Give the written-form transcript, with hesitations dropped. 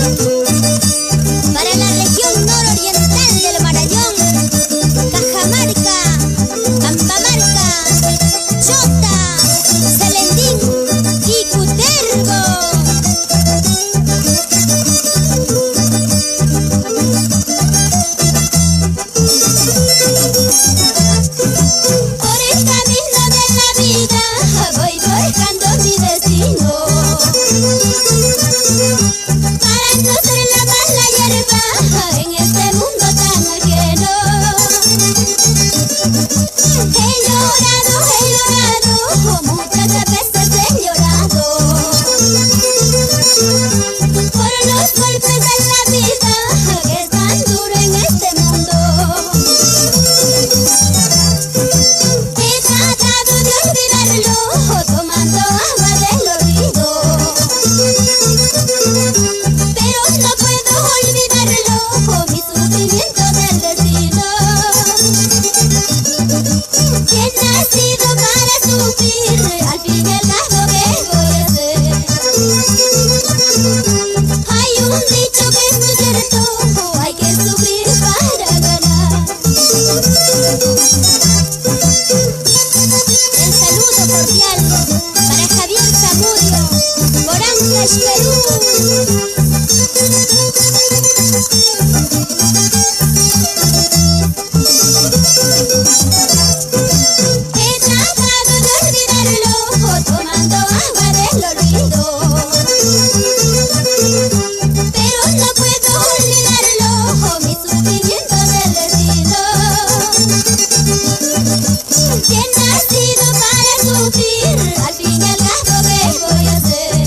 Para la región nororiental del Marañón, Cajamarca, Pampamarca, Chota, Celendín y Cutervo. Por el camino de la vida voy forjando mi destino, para no ser la mala hierba en este mundo tan ajeno. He llorado, muchas veces he llorado, por los golpes de la vida que es tan duro en este mundo. He tratado de olvidarlo tomando agua del olvido, pero no puedo olvidarlo con mi sufrimiento del destino. Si he nacido para sufrir, al fin y al cabo, ¿qué voy a hacer? Hay un dicho que es muy cierto: hay que sufrir para ganar. El saludo cordial para Javier Zamudio, por Ancash, Perú. He tratado de olvidarlo tomando agua del olvido, pero no puedo olvidarlo con mi sufrimiento del destino. Si he nacido para sufrir, al fin y al cabo, ¿qué voy a hacer?